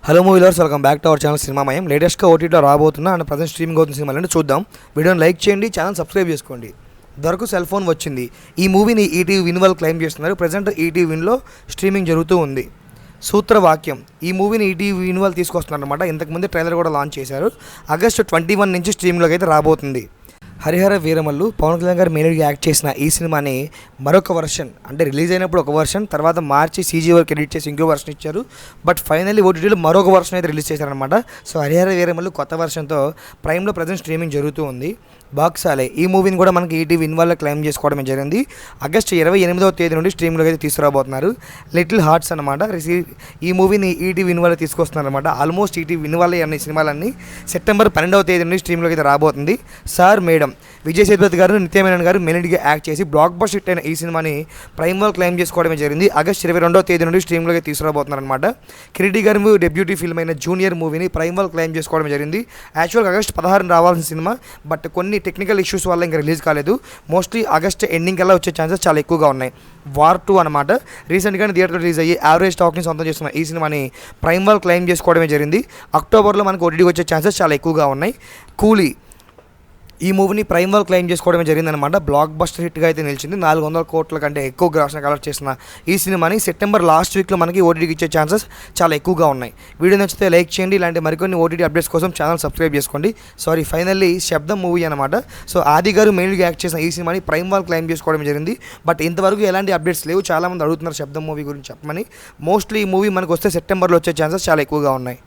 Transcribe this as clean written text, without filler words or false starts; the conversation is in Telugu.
Hello movie lovers, welcome back to our channel Cinemamayam. లేటెస్ట్గా ఓటీటీలో రాబోతున్న అండ్ ప్రజెంట్ స్ట్రీమింగ్ అవుతున్న సినిమాలను చూద్దాం. వీడియోని లైక్ చేయండి, ఛానల్ సబ్స్క్రైబ్ చేసుకోండి. దొరకు సెల్ ఫోన్ వచ్చింది. ఈ మూవీని ఈటీవీ విన్ వాళ్ళు క్లెయిమ్ చేస్తున్నారు. ప్రజెంట్ ఈటీవీ విన్లో స్ట్రీమింగ్ జరుగుతూ ఉంది. సూత్రవాక్యం ఈ మూవీని ఈటీవీ విన్ వాళ్ళు తీసుకొస్తున్నారు అనమాట. ఇంతకుముందు ట్రైలర్ కూడా లాంచ్ చేశారు. ఆగస్టు 21 నుంచి స్ట్రీమింగ్లోకి అయితే రాబోతుంది. హరిహర వీరమల్లు పవన్ కళ్యాణ్ గారు మెయిన్గా యాక్ట్ చేసిన ఈ సినిమాని మరొక వర్షన్, అంటే రిలీజ్ అయినప్పుడు ఒక వర్షన్, తర్వాత మార్చి సీజీ వరకు ఎడిట్ చేసి ఇంకో వర్షన్ ఇచ్చారు. బట్ ఫైనల్లీ ఓటీటీలో మరొక వర్షన్ అయితే రిలీజ్ చేశారనమాట. సో హరిహర వీరమల్లు కొత్త వర్షన్తో ప్రైమ్లో ప్రజెంట్ స్ట్రీమింగ్ జరుగుతూ ఉంది. బాక్సాలే ఈ మూవీని కూడా మనకి ఈటీవీ విన్ వల్ల క్లెయిమ్ చేసుకోవడం జరిగింది. ఆగస్టు 28వ తేదీ నుండి స్ట్రీమ్లోకి అయితే తీసుకురాబోతున్నారు. లిటిల్ హార్ట్స్ అనమాట. ఈ మూవీని ఈటీవీ విన్ వల్ల తీసుకొస్తున్నారు అనమాట. ఆల్మోస్ట్ ఈటీవీ విన్ వల్ల అన్ని సినిమాలన్నీ సెప్టెంబర్ 12వ తేదీ నుండి స్ట్రీమ్లోకి అయితే రాబోతుంది. సార్ మేడం విజయ్ సేతుపతి గారు, నిత్య మేనన్ గారు మెయిన్గా యాక్ట్ చేసి బ్లాక్ బస్టర్ హిట్ అయిన ఈ సినిమాని ప్రైమ్ వాళ్ళు క్లెయిమ్ చేసుకోవడమే జరిగింది. ఆగస్టు 22వ తేదీ నుండి స్ట్రీమ్లోకి తీసుకురాబోతున్నారు అనమాట. కిరీటి గారి డెబ్యూటీ ఫిల్మ్ అయిన జూనియర్ మూవీని ప్రైమ్ వాళ్ళు క్లెయిమ్ చేసుకోవడం జరిగింది. యాక్చువల్గా ఆగస్టు 16 రావాల్సిన సినిమా, బట్ కొన్ని టెక్నికల్ ఇష్యూస్ వల్ల ఇంకా రిలీజ్ కాలేదు. మోస్ట్లీ ఆగస్ట్ ఎండింగ్ కల్లా వచ్చే ఛాన్సెస్ చాలా ఎక్కువగా ఉన్నాయి. వార్ 2 అనమాట. రీసెంట్గానే థియేటర్ రిలీజ్ అయ్యి యావరేజ్ టాక్ని సొంతం చేస్తున్న ఈ సినిమాని ప్రైమ్ వాళ్ళు క్లెయిమ్ చేసుకోవడమే జరిగింది. అక్టోబర్లో మనకు ఓటీటీకి వచ్చే ఛాన్సెస్ చాలా ఎక్కువగా ఉన్నాయి. కూలీ ఈ మూవీని ప్రైమ్ వాళ్ళు క్లెయిమ్ చేసుకోవడమే జరిగిందనమాట. బ్లాక్ బస్టర్ హిట్గా అయితే నిలిచింది. 400 కోట్ల కంటే ఎక్కువ గ్రాస్ని కలెక్ట్ చేసిన ఈ సినిమాని సెప్టెంబర్ లాస్ట్ వీక్లో మనకి ఓటీటీకి ఇచ్చే ఛాన్సెస్ చాలా ఎక్కువగా ఉన్నాయి. వీడియో నచ్చితే లైక్ చేయండి. ఇలాంటి మరికొన్ని ఓటీటీ అప్డేట్స్ కోసం ఛానల్ సబ్స్క్రైబ్ చేసుకోండి. ఫైనల్లీ శబ్దం మూవీ అనమాట. సో ఆది గారు మెయిన్గా యాక్ట్ చేసిన ఈ సినిమాని ప్రైమ్ వాళ్ళు క్లెయిమ్ చేసుకోవడం జరిగింది. బట్ ఇంతవరకు ఎలాంటి అప్డేట్స్ లేవు. చాలామంది అడుగుతున్నారు శబ్దం మూవీ గురించి చెప్పమని. మోస్ట్లీ ఈ మూవీ మనకు వస్తే సెప్టెంబర్లో వచ్చే ఛాన్సెస్ చాలా ఎక్కువగా ఉన్నాయి.